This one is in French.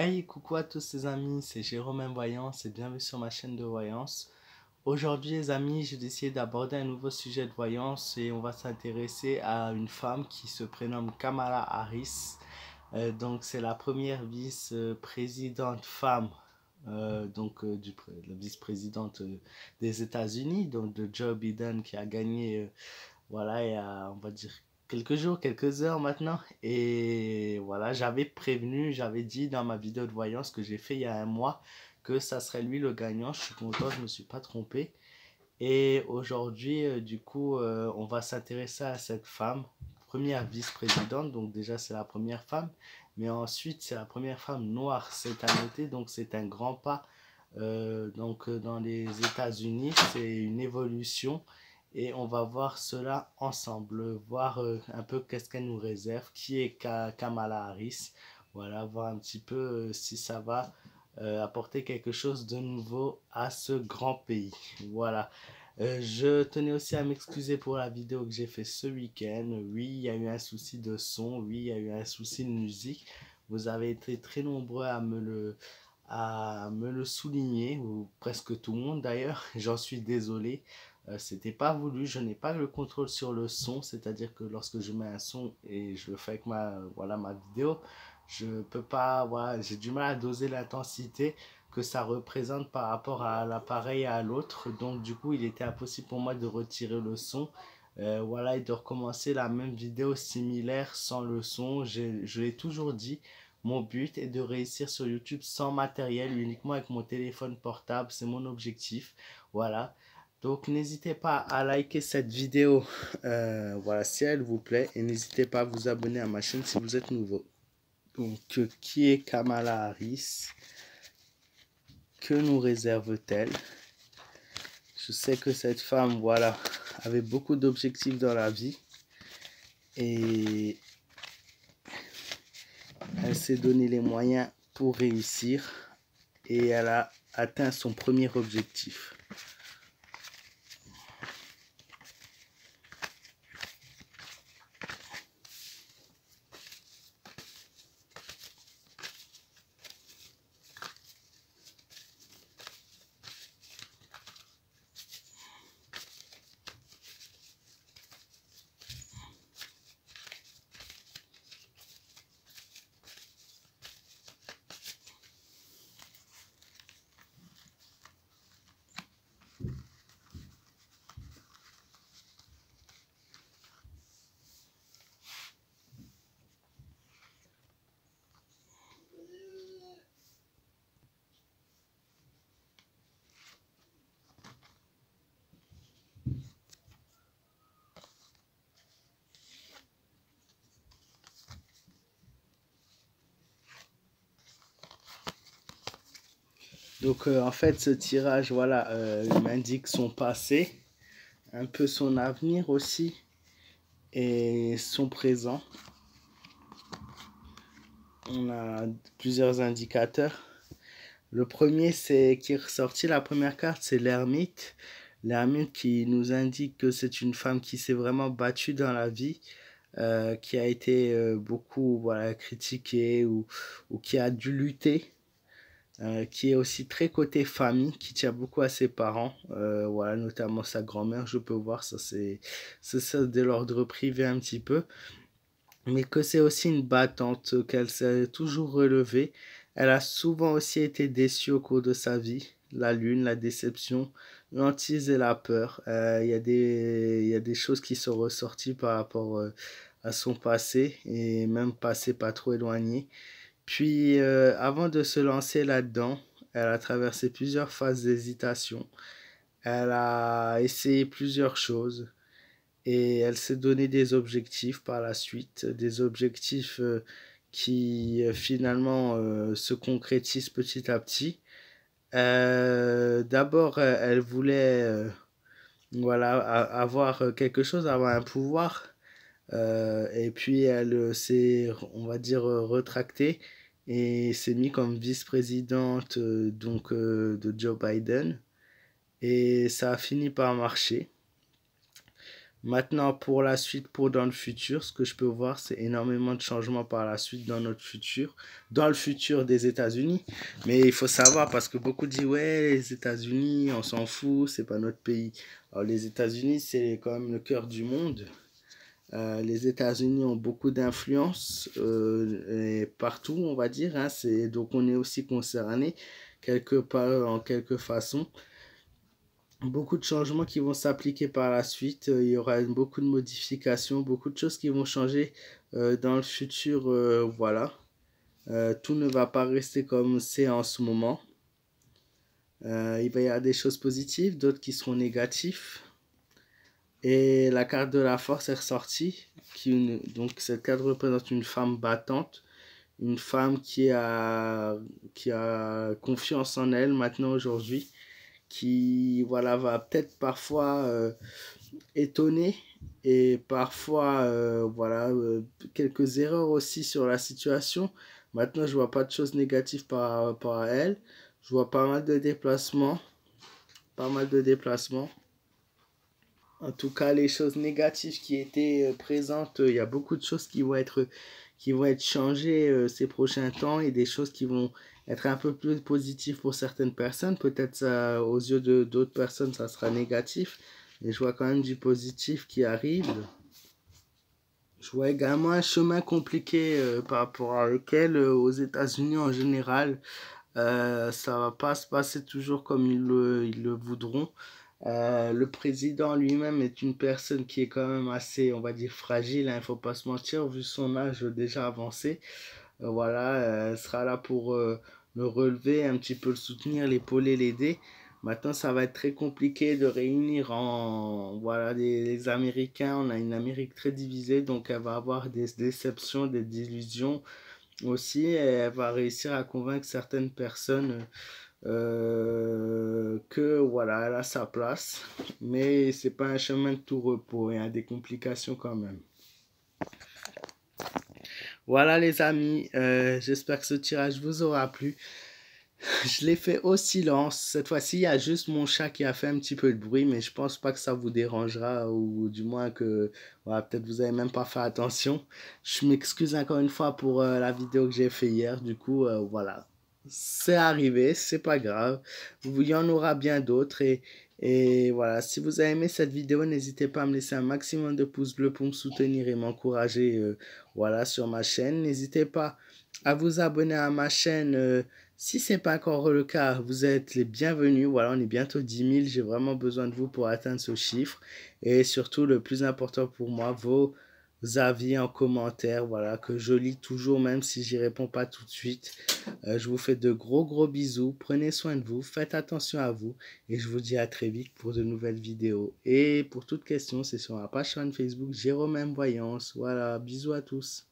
Hey, coucou à tous les amis, c'est Jérôme Voyance et bienvenue sur ma chaîne de voyance. Aujourd'hui les amis, j'ai décidé d'aborder un nouveau sujet de voyance et on va s'intéresser à une femme qui se prénomme Kamala Harris. Donc c'est la première vice-présidente femme, la vice-présidente des États-Unis, donc de Joe Biden qui a gagné voilà, il y a, on va dire, quelques jours, quelques heures maintenant. Et voilà, j'avais prévenu, j'avais dit dans ma vidéo de voyance que j'ai fait il y a un mois que ça serait lui le gagnant. Je suis content, je me suis pas trompé. Et aujourd'hui, on va s'intéresser à cette femme, première vice-présidente. Donc déjà, c'est la première femme. Mais ensuite, c'est la première femme noire. C'est à noter, donc c'est un grand pas. Dans les États-Unis, c'est une évolution et on va voir cela ensemble, voir un peu qu'est-ce qu'elle nous réserve, qui est Kamala Harris, voilà, voir un petit peu si ça va apporter quelque chose de nouveau à ce grand pays. Voilà. Je tenais aussi à m'excuser pour la vidéo que j'ai fait ce week-end. Oui, il y a eu un souci de son, oui, il y a eu un souci de musique. Vous avez été très nombreux à me le souligner, ou presque tout le monde d'ailleurs. J'en suis désolé. C'était pas voulu, je n'ai pas le contrôle sur le son, c'est-à-dire que lorsque je mets un son et je le fais avec ma vidéo, je peux pas, voilà, j'ai du mal à doser l'intensité que ça représente par rapport à l'appareil et à l'autre. Donc du coup, il était impossible pour moi de retirer le son. Voilà, et de recommencer la même vidéo similaire sans le son. Je l'ai toujours dit, mon but est de réussir sur YouTube sans matériel, uniquement avec mon téléphone portable. C'est mon objectif. Voilà. Donc n'hésitez pas à liker cette vidéo, voilà, si elle vous plaît. Et n'hésitez pas à vous abonner à ma chaîne si vous êtes nouveau. Donc, qui est Kamala Harris? Que nous réserve-t-elle? Je sais que cette femme, voilà, avait beaucoup d'objectifs dans la vie. Et elle s'est donné les moyens pour réussir. Et elle a atteint son premier objectif. Donc en fait ce tirage voilà m'indique son passé, un peu son avenir aussi et son présent. On a plusieurs indicateurs. Le premier c'est qui est ressorti, la première carte c'est l'ermite. L'ermite qui nous indique que c'est une femme qui s'est vraiment battue dans la vie, qui a été beaucoup voilà, critiquée ou qui a dû lutter. Qui est aussi très côté famille, qui tient beaucoup à ses parents, voilà, notamment sa grand-mère, je peux voir, ça c'est de l'ordre privé un petit peu, mais que c'est aussi une battante, qu'elle s'est toujours relevée. Elle a souvent aussi été déçue au cours de sa vie, la lune, la déception, l'hantise et la peur. Il y a des choses qui sont ressorties par rapport à son passé, et même passé pas trop éloigné. Puis, avant de se lancer là-dedans, elle a traversé plusieurs phases d'hésitation. Elle a essayé plusieurs choses et elle s'est donné des objectifs par la suite, des objectifs qui finalement se concrétisent petit à petit. D'abord, elle voulait voilà, avoir quelque chose, avoir un pouvoir. Et puis elle s'est, on va dire, retractée et s'est mise comme vice-présidente de Joe Biden. Et ça a fini par marcher. Maintenant, pour la suite, pour dans le futur, ce que je peux voir, c'est énormément de changements par la suite dans notre futur, dans le futur des États-Unis. Mais il faut savoir, parce que beaucoup disent, ouais, les États-Unis, on s'en fout, c'est pas notre pays. Alors, les États-Unis, c'est quand même le cœur du monde. Les États-Unis ont beaucoup d'influence et partout, on va dire. Hein, donc, on est aussi concerné quelque part, en quelque façon. Beaucoup de changements qui vont s'appliquer par la suite. Il y aura beaucoup de modifications, beaucoup de choses qui vont changer dans le futur. Voilà. Tout ne va pas rester comme c'est en ce moment. Il va y avoir des choses positives, d'autres qui seront négatives. Et la carte de la force est ressortie. Donc cette carte représente une femme battante, une femme qui a confiance en elle maintenant aujourd'hui, qui voilà, va peut-être parfois étonner et parfois voilà, quelques erreurs aussi sur la situation. Maintenant, je vois pas de choses négatives par rapport à elle. Je vois pas mal de déplacements, pas mal de déplacements. En tout cas, les choses négatives qui étaient présentes, il y a beaucoup de choses qui vont être changées ces prochains temps et des choses qui vont être un peu plus positives pour certaines personnes. Peut-être ça, aux yeux de d'autres personnes, ça sera négatif. Mais je vois quand même du positif qui arrive. Je vois également un chemin compliqué par rapport à lequel, aux États-Unis en général, ça va pas se passer toujours comme ils le voudront. Le président lui-même est une personne qui est quand même assez, on va dire, fragile, hein, il ne faut pas se mentir, vu son âge déjà avancé. Voilà, elle sera là pour le relever, un petit peu le soutenir, l'épauler, l'aider. Maintenant, ça va être très compliqué de réunir voilà, les Américains. On a une Amérique très divisée, donc elle va avoir des déceptions, des désillusions aussi. Et elle va réussir à convaincre certaines personnes que voilà, elle a sa place, mais c'est pas un chemin de tout repos, il y a des complications quand même. Voilà les amis, j'espère que ce tirage vous aura plu. Je l'ai fait au silence. Cette fois-ci, il y a juste mon chat qui a fait un petit peu de bruit, mais je pense pas que ça vous dérangera, ou du moins que, voilà, peut-être vous avez même pas fait attention. Je m'excuse encore une fois pour la vidéo que j'ai fait hier. Du coup, voilà, c'est arrivé, c'est pas grave. Il y en aura bien d'autres et voilà. Si vous avez aimé cette vidéo, n'hésitez pas à me laisser un maximum de pouces bleus pour me soutenir et m'encourager, voilà, sur ma chaîne. N'hésitez pas à vous abonner à ma chaîne. Si ce n'est pas encore le cas, vous êtes les bienvenus. Voilà, on est bientôt 10 000. J'ai vraiment besoin de vous pour atteindre ce chiffre. Et surtout, le plus important pour moi, vos avis en commentaire. Voilà, que je lis toujours, même si j'y réponds pas tout de suite. Je vous fais de gros bisous. Prenez soin de vous. Faites attention à vous. Et je vous dis à très vite pour de nouvelles vidéos. Et pour toute question, c'est sur ma page Facebook Jérôme M Voyance. Voilà, bisous à tous.